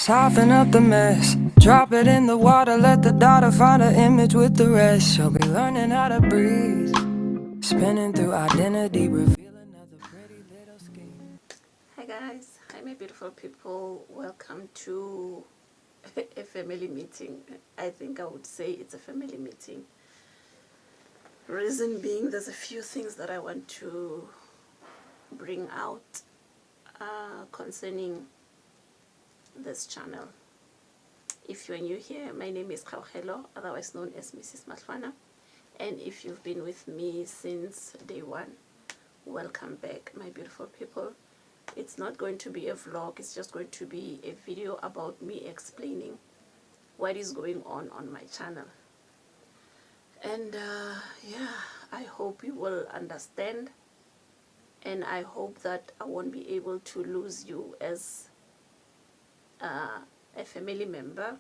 Soften up the mess, drop it in the water, let the daughter find her image with the rest. She'll be learning how to breathe, spinning through identity, revealing other pretty little schemes. Hi guys, hi my beautiful people, welcome to a family meeting. I think I would say it's a family meeting. Reason being, there's a few things that I want to bring out concerning this channel. If you're new here, my name is Kgaugelo, otherwise known as Mrs. Matlwana, and if you've been with me since day one, welcome back my beautiful people. It's not going to be a vlog, it's just going to be a video about me explaining what is going on my channel. And yeah, I hope you will understand, and I hope that I won't be able to lose you as a family member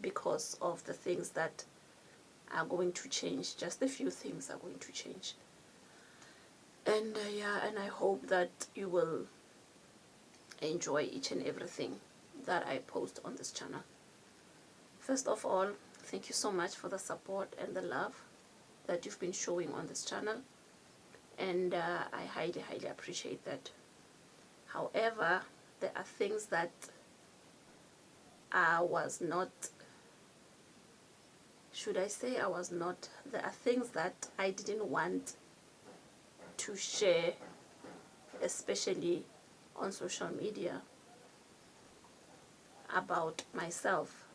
because of the things that are going to change. Just a few things are going to change. And yeah, and I hope that you will enjoy each and everything that I post on this channel. First of all, thank you so much for the support and the love that you've been showing on this channel, and I highly appreciate that. However, there are things that I was not, there are things that I didn't want to share, especially on social media, about myself.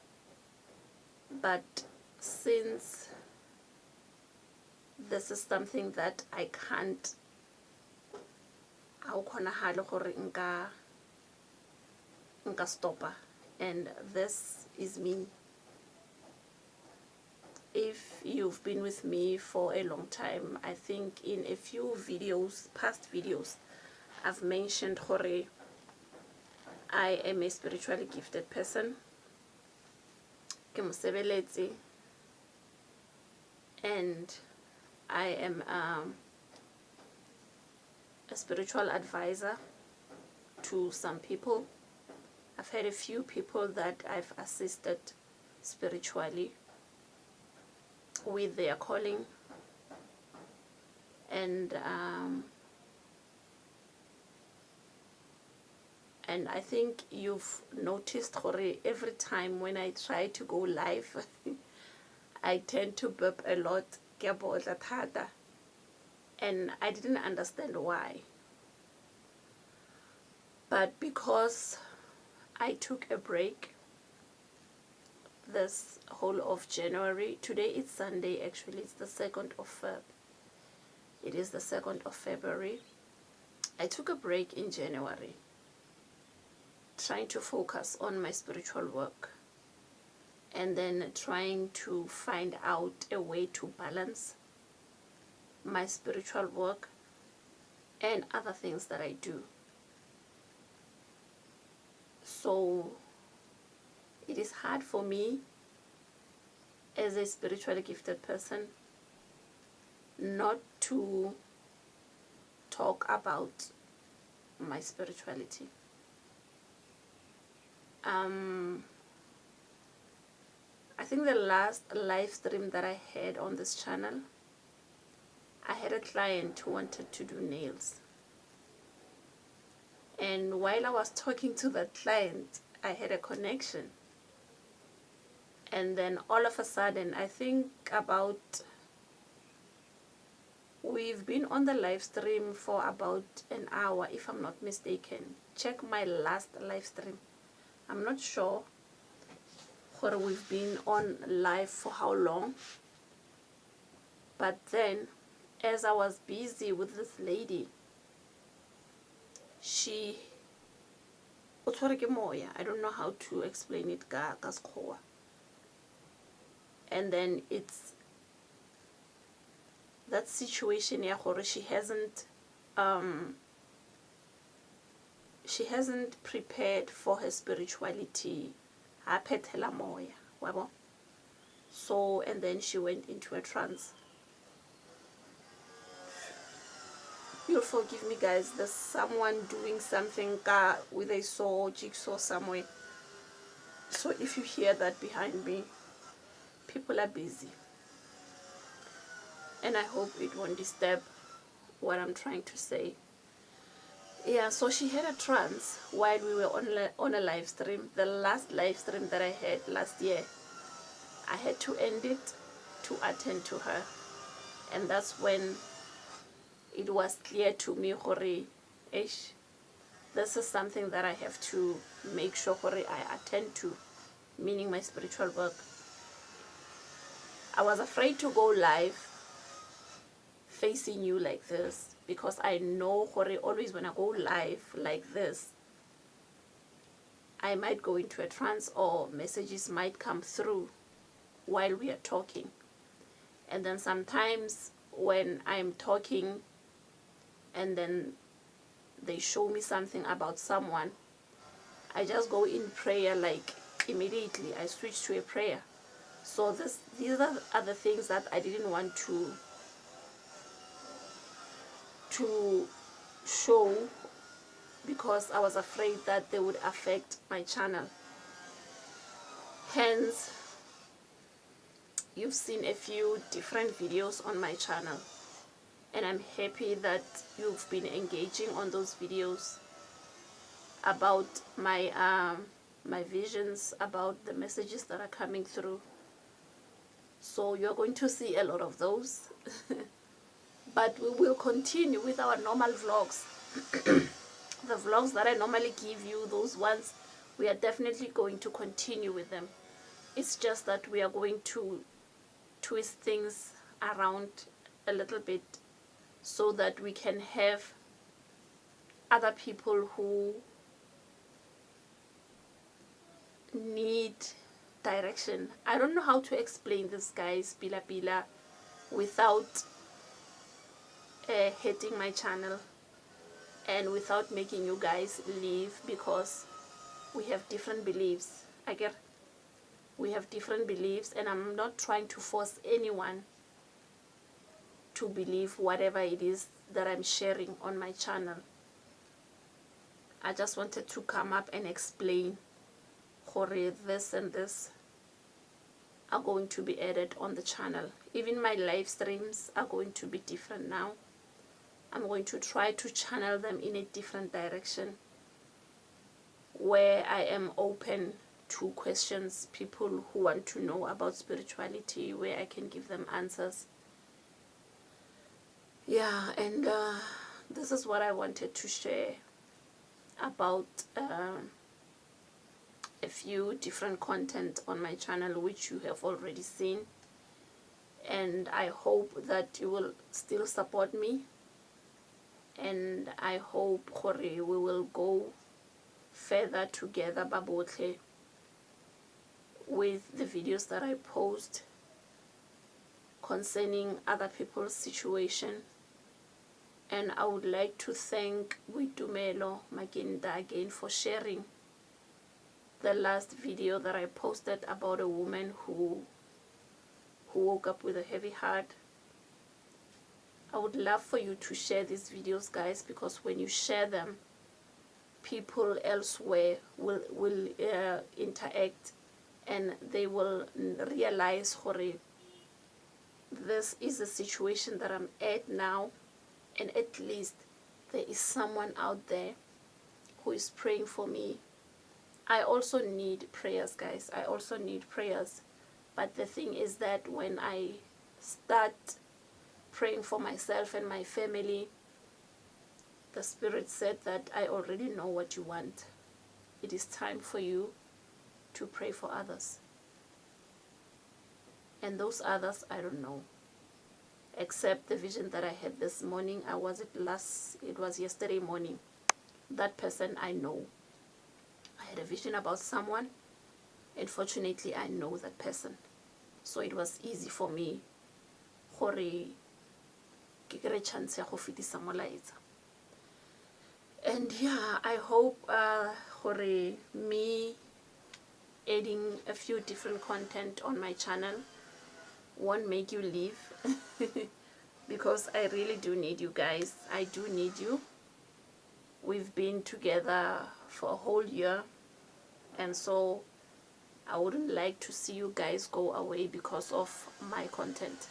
But since this is something that I can't, nka stopper, and this is me. If you've been with me for a long time, I think in a few videos, past videos, I've mentioned hore I am a spiritually gifted person. Ke mosebeletse, and I am a spiritual advisor to some people. I've had a few people that I've assisted spiritually with their calling, and I think you've noticed every time when I try to go live I tend to burp a lot, and I didn't understand why. But because I took a break this whole of January, today it's Sunday, actually it's the 2nd of Feb. It is the 2nd of February. I took a break in January, trying to focus on my spiritual work, and then trying to find out a way to balance my spiritual work and other things that I do. So it is hard for me as a spiritually gifted person not to talk about my spirituality. I think the last live stream that I had on this channel, I had a client who wanted to do nails. And while I was talking to that client, I had a connection. And then all of a sudden, I think we've been on the live stream for about an hour, if I'm not mistaken. Check my last live stream. I'm not sure whether we've been on live for how long. But then, as I was busy with this lady, I don't know how to explain it, and then it's that situation she hasn't prepared for her spirituality. So, and then she went into a trance. You'll forgive me guys, there's someone doing something with a saw, jigsaw somewhere. So if you hear that behind me, people are busy. And I hope it won't disturb what I'm trying to say. Yeah, so she had a trance while we were on a live stream. The last live stream that I had last year, I had to end it to attend to her. And that's when it was clear to me, Hori, this is something that I have to make sure Hori, I attend to, meaning my spiritual work. I was afraid to go live facing you like this because I know Hori, always when I go live like this, I might go into a trance or messages might come through while we are talking. And then sometimes when I'm talking and then they show me something about someone, I just go in prayer, like immediately I switch to a prayer. So these are the things that I didn't want to show because I was afraid that they would affect my channel. Hence, you've seen a few different videos on my channel, and I'm happy that you've been engaging on those videos about my my visions, about the messages that are coming through. So you're going to see a lot of those. But we will continue with our normal vlogs. The vlogs that I normally give you, those ones, we are definitely going to continue with them. It's just that we are going to twist things around a little bit so that we can have other people who need direction. I don't know how to explain this, guys, Pila, without hitting my channel and without making you guys leave, because we have different beliefs. We have different beliefs, and I'm not trying to force anyone to believe whatever it is that I'm sharing on my channel. I just wanted to come up and explain, Hori, this and this are going to be added on the channel. Even my live streams are going to be different now. I'm going to try to channel them in a different direction where I am open to questions, people who want to know about spirituality, where I can give them answers. Yeah, and this is what I wanted to share about a few different content on my channel, which you have already seen. And I hope that you will still support me. And I hope, Hori, we will go further together, Babotle, with the videos that I post concerning other people's situation. And I would like to thank Witumelo Maginda again for sharing the last video that I posted about a woman who woke up with a heavy heart. I would love for you to share these videos, guys, because when you share them, people elsewhere will interact, and they will realize, Hori, this is a situation that I'm at now, and at least there is someone out there who is praying for me. I also need prayers, guys. I also need prayers. But the thing is that when I start praying for myself and my family, the Spirit said that I already know what you want. It is time for you to pray for others. And those others, I don't know. Except the vision that I had this morning. It was yesterday morning. That person I know. I had a vision about someone. Unfortunately, I know that person. So it was easy for me. Hori, ke kry chance ya go fetisa molaetsa. And yeah, I hope Hori, me adding a few different content on my channel won't make you leave. Because I really do need you guys. I do need you. We've been together for a whole year, and so I wouldn't like to see you guys go away because of my content.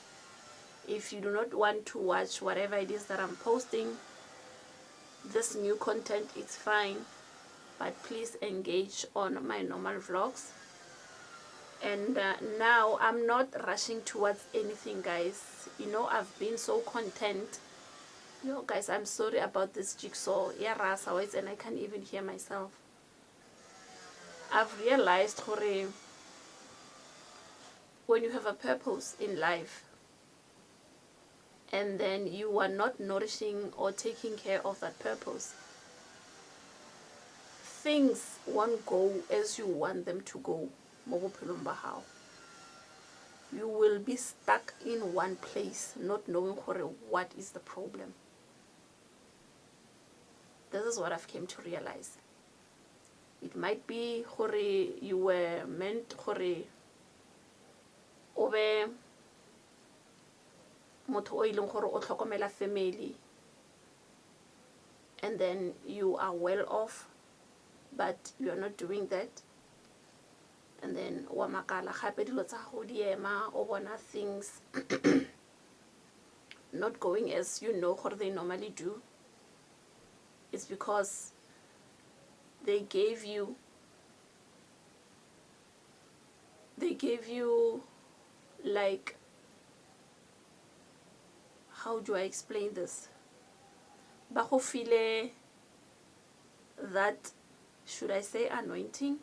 If you do not want to watch whatever it is that I'm posting, this new content, it's fine, but please engage on my normal vlogs. And now I'm not rushing towards anything, guys. You know, I've been so content. Yo guys, I'm sorry about this jigsaw. Yeah, Rasa, and I can't even hear myself. I've realized when you have a purpose in life and then you are not nourishing or taking care of that purpose, things won't go as you want them to go. You will be stuck in one place, not knowing what is the problem. This is what I've come to realize. It might be you were meant obe motho o ileng gore o tlhokomela family, and then you are well off, but you are not doing that. And then wa makala gape dilo tsa go di ema o bona things not going as you know what they normally do. It's because they gave you like, how do I explain this? Ba go file that, should I say anointing?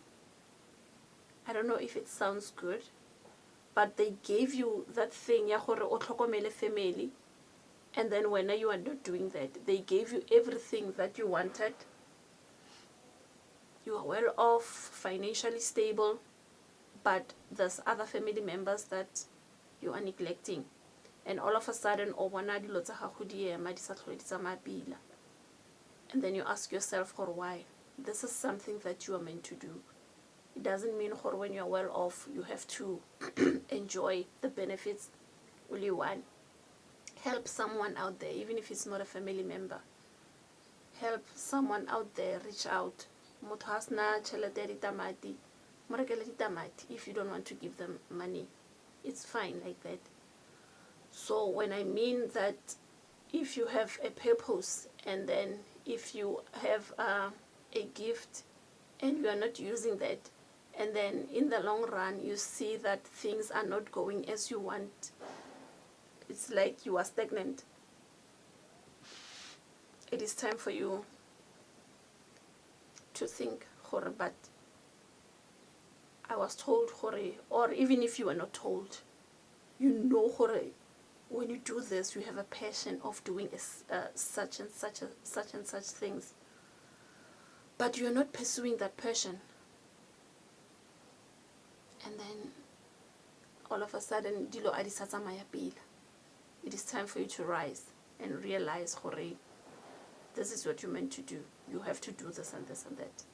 I don't know if it sounds good, but they gave you that thing ya gore o tlhokomele family, and then when you are not doing that, they gave you everything that you wanted. You are well off, financially stable, but there's other family members that you are neglecting, and all of a sudden o bona dilo tsa gago di ema di sa tlhole di tsamaya pila. And then you ask yourself why. This is something that you are meant to do. It doesn't mean when you're well off, you have to enjoy the benefits all you want. Help someone out there, even if it's not a family member. Help someone out there, reach out. Motho hasna tšhelete ya ditamati, mo rekele ditamati. If you don't want to give them money, it's fine like that. So when I mean that, if you have a purpose, and then if you have a gift and you are not using that, and then in the long run you see that things are not going as you want, it's like you are stagnant. It is time for you to think, but I was told, or even if you were not told, you know, when you do this, you have a passion of doing such and such things, but you're not pursuing that passion. And then all of a sudden, dilo a di sa tsamaya pila. It is time for you to rise and realize, this is what you're meant to do. You have to do this and this and that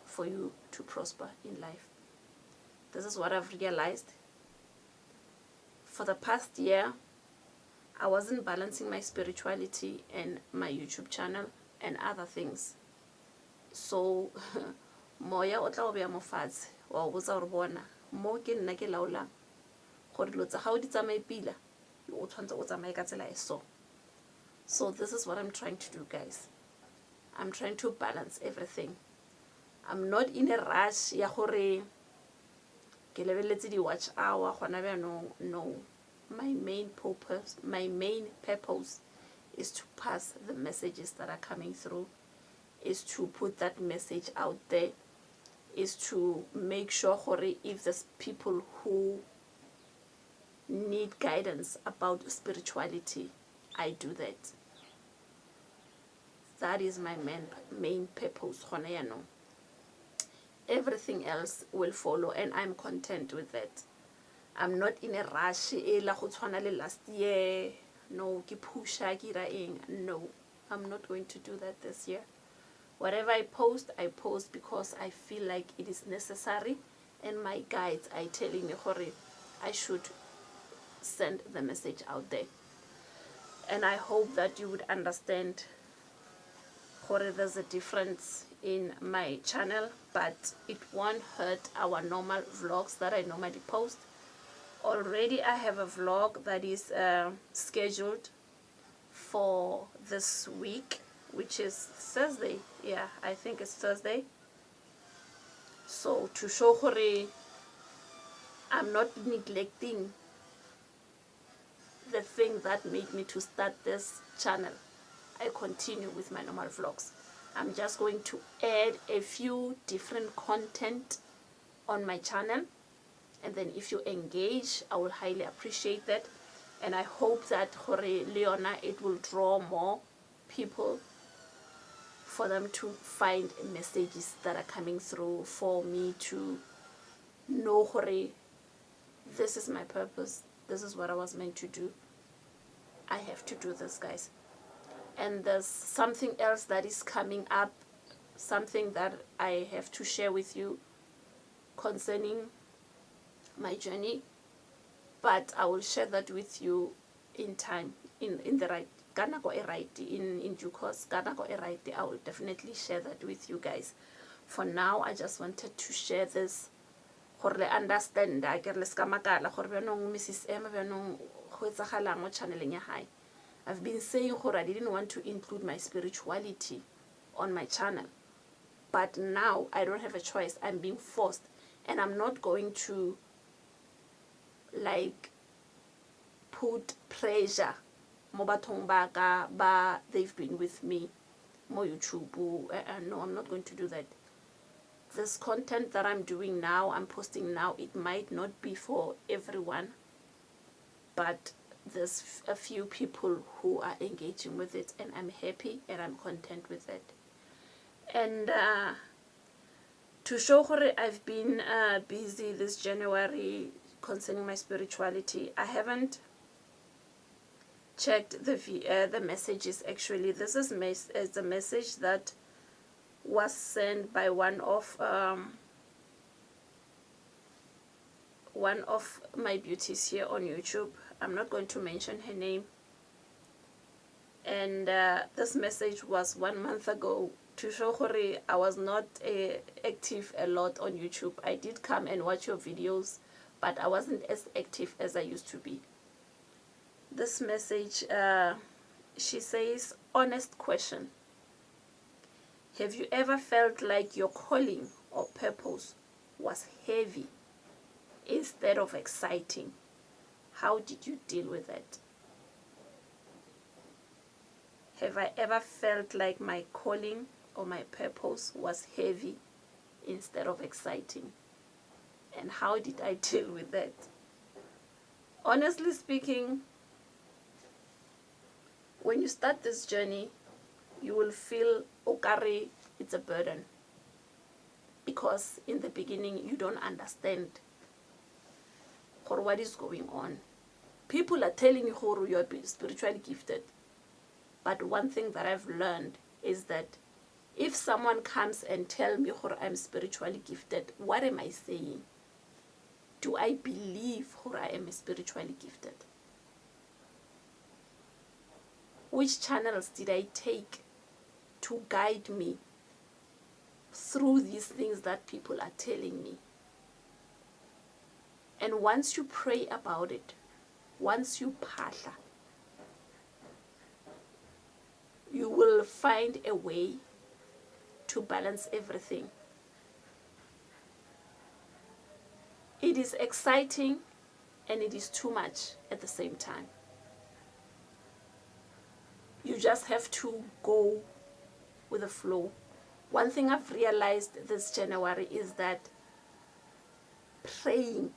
for you to prosper in life. This is what I've realized. For the past year, I wasn't balancing my spirituality and my YouTube channel and other things. So, moya o tla o beya mo fatshe wa o botsa gore bona mo ke nna ke laolang gore dilo tsa gago di tsamaye pila, o tshwanetse o tsamaye ka tsela e so. So this is what I'm trying to do, guys. I'm trying to balance everything. I'm not in a rush ya gore ke lebeletse di watch hour gona bja no. My main purpose is to pass the messages that are coming through, is to put that message out there, is to make sure if there's people who need guidance about spirituality, I do that. That is my main purpose. Everything else will follow, and I'm content with that. I'm not in a rush la go tshwana le last year. No, ke pusha ke ra eng. No, I'm not going to do that this year. Whatever I post because I feel like it is necessary, and my guides are telling me I should send the message out there. And I hope that you would understand there's a difference in my channel, but it won't hurt our normal vlogs that I normally post. Already I have a vlog that is scheduled for this week, which is Thursday. Yeah, I think it's Thursday. So to show hore I'm not neglecting the thing that made me to start this channel, I continue with my normal vlogs. I'm just going to add a few different content on my channel, and then if you engage, I will highly appreciate that. And I hope that hore Leona, it will draw more people for them to find messages that are coming through, for me to know hore this is my purpose, this is what I was meant to do. I have to do this, guys. And there's something else that is coming up, something that I have to share with you concerning my journey, but I will share that with you in time, in the right in due course. I will definitely share that with you guys. For now, I just wanted to share this gore le understand ke re le ska makala gore bjanong Mrs. Emma bjanong go etsagalang mo channeleng ya hae. I've been saying gore I didn't want to include my spirituality on my channel, but now I don't have a choice. I'm being forced, and I'm not going to like put pressure mo bathong ba ka ba they've been with me mo YouTube. No, I'm not going to do that. This content that I'm doing now, I'm posting now, it might not be for everyone, but there's a few people who are engaging with it, and I'm happy and I'm content with it. And to show how I've been busy this January concerning my spirituality, I haven't checked the messages. Actually, this is a message that was sent by one of my beauties here on YouTube. I'm not going to mention her name. And this message was 1 month ago, to show hore I was not active a lot on YouTube. I did come and watch your videos, but I wasn't as active as I used to be. This message, she says, honest question. Have you ever felt like your calling or purpose was heavy instead of exciting? How did you deal with it? Have I ever felt like my calling or my purpose was heavy instead of exciting? And how did I deal with that? Honestly speaking, when you start this journey, you will feel okare it's a burden, because in the beginning you don't understand what is going on. People are telling you how you are spiritually gifted, but one thing that I've learned is that if someone comes and tell me how I'm spiritually gifted, what am I saying? Do I believe how I am spiritually gifted? Which channels did I take to guide me through these things that people are telling me? And once you pray about it, once you phahla, you will find a way to balance everything. It is exciting and it is too much at the same time. You just have to go with the flow. One thing I've realized this January is that praying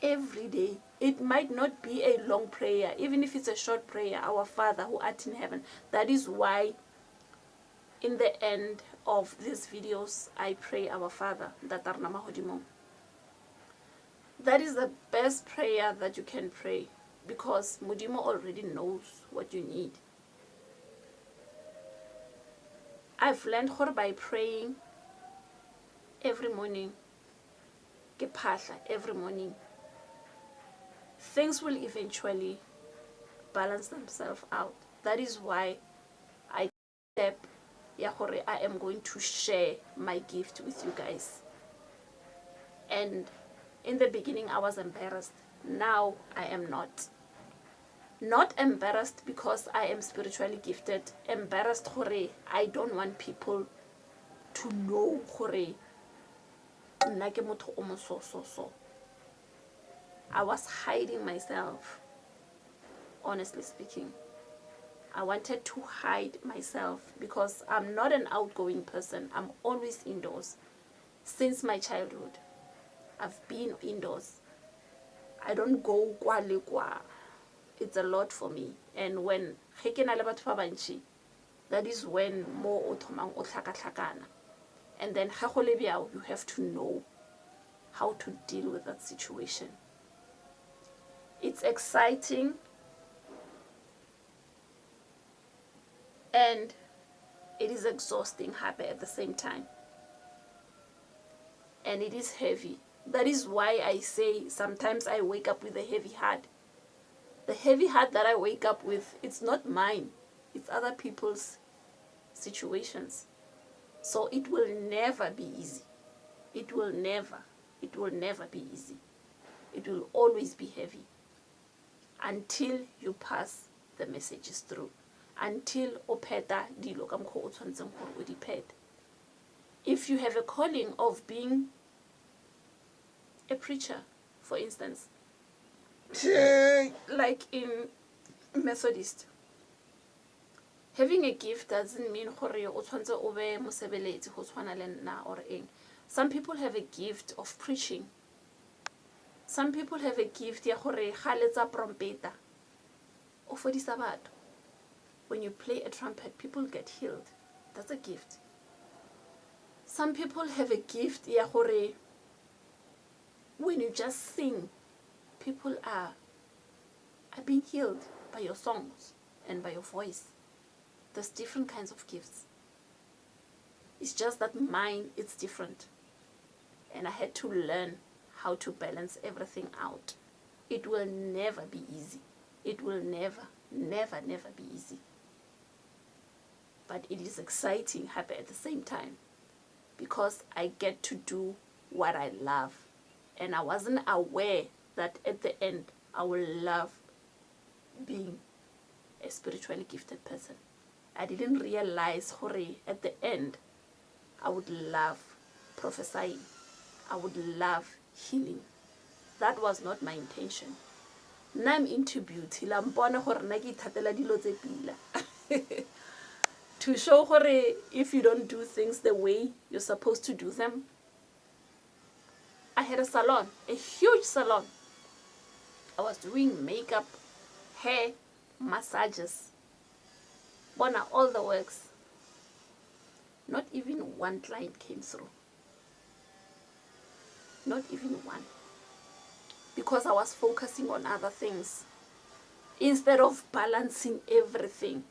every day, it might not be a long prayer, even if it's a short prayer, Our Father who art in heaven. That is why in the end of these videos I pray Our Father, Datarna Mahodimo. That is the best prayer that you can pray, because Mudimo already knows what you need. I've learned how by praying every morning, ke phahla every morning, things will eventually balance themselves out. That is why I step ya gore I am going to share my gift with you guys. And in the beginning I was embarrassed. Now I am not. Not embarrassed because I am spiritually gifted. Embarrassed gore I don't want people to know gore nna ke motho o mo so. I was hiding myself, honestly speaking. I wanted to hide myself because I'm not an outgoing person. I'm always indoors. Since my childhood, I've been indoors. I don't go kwa le kwa. It's a lot for me. And when ge ke na le batho ba bantši, that is when mo o thomang o tlhakatlhakana. And then ge go le bjao, you have to know how to deal with that situation. It's exciting and it is exhausting at the same time. And it is heavy. That is why I say sometimes I wake up with a heavy heart. The heavy heart that I wake up with, it's not mine. It's other people's situations. So it will never be easy. It will never be easy. It will always be heavy until you pass the messages through. Until o pheta dilo ka mokgwa o tshwanetseng gore o di phete. If you have a calling of being a preacher, for instance, like in Methodist, having a gift doesn't mean gore o tshwanetse o be mosebeletsi go tshwana le nna or eng. Some people have a gift of preaching. Some people have a gift ya gore ga letsa trompeta o fodisa batho. When you play a trumpet, people get healed. That's a gift. Some people have a gift ya gore when you just sing, people are being healed by your songs and by your voice. There's different kinds of gifts. It's just that mine, it's different. And I had to learn how to balance everything out. It will never be easy. It will never be easy. But it is exciting, happy at the same time, because I get to do what I love. And I wasn't aware that at the end I will love being a spiritually gifted person. I didn't realize at the end I would love prophesying. I would love healing. That was not my intention. Now I'm into beauty. To show if you don't do things the way you're supposed to do them. I had a salon, a huge salon. I was doing makeup, hair, massages. Bona, all the works. Not even one client came through. Not even one. Because I was focusing on other things. Instead of balancing everything.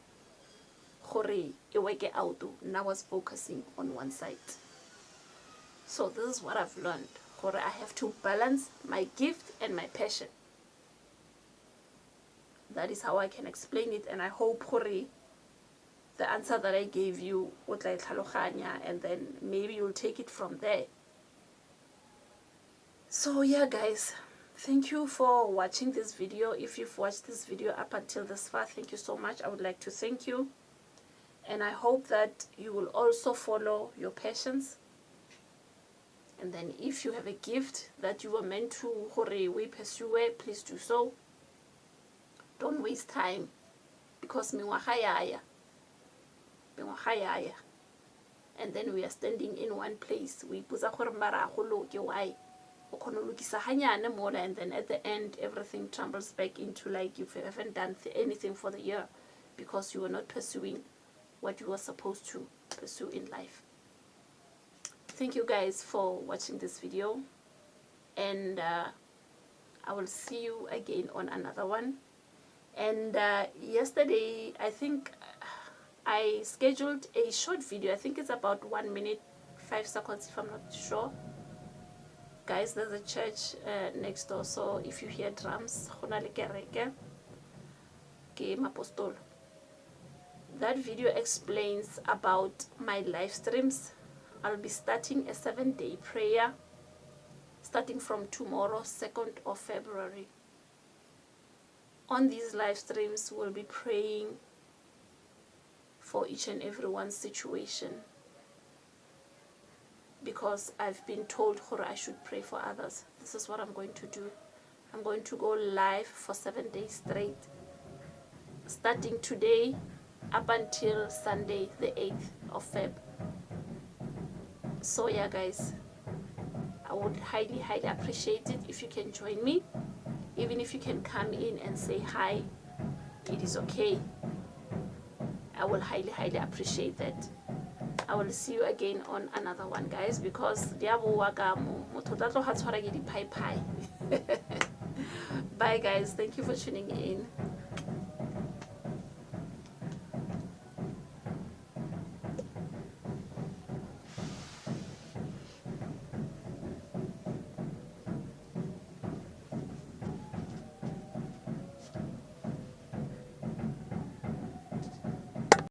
And I was focusing on one side. So this is what I've learned. I have to balance my gift and my passion. That is how I can explain it, and I hope the answer that I gave you and then maybe you'll take it from there. So yeah guys, thank you for watching this video. If you've watched this video up until this far, thank you so much. I would like to thank you. And I hope that you will also follow your passions. And then if you have a gift that you were meant to pursue it, please do so. Don't waste time. Because and then we are standing in one place. We why. And then at the end everything tumbles back into like you haven't done anything for the year because you were not pursuing what you were supposed to pursue in life. Thank you guys for watching this video, and I will see you again on another one. And yesterday I think I scheduled a short video. I think it's about 1 minute 5 seconds if I'm not sure. Guys, there's a church next door, so if you hear drums, ke mapostolo. That video explains about my live streams. I'll be starting a 7-day prayer starting from tomorrow, 2nd of February. On these live streams, we'll be praying for each and everyone's situation, because I've been told I should pray for others. This is what I'm going to do. I'm going to go live for 7 days straight, starting today up until Sunday, the 8th of Feb. So yeah, guys, I would highly appreciate it if you can join me. Even if you can come in and say hi, it is okay. I will highly appreciate that. I will see you again on another one, guys, because bye guys, thank you for tuning in.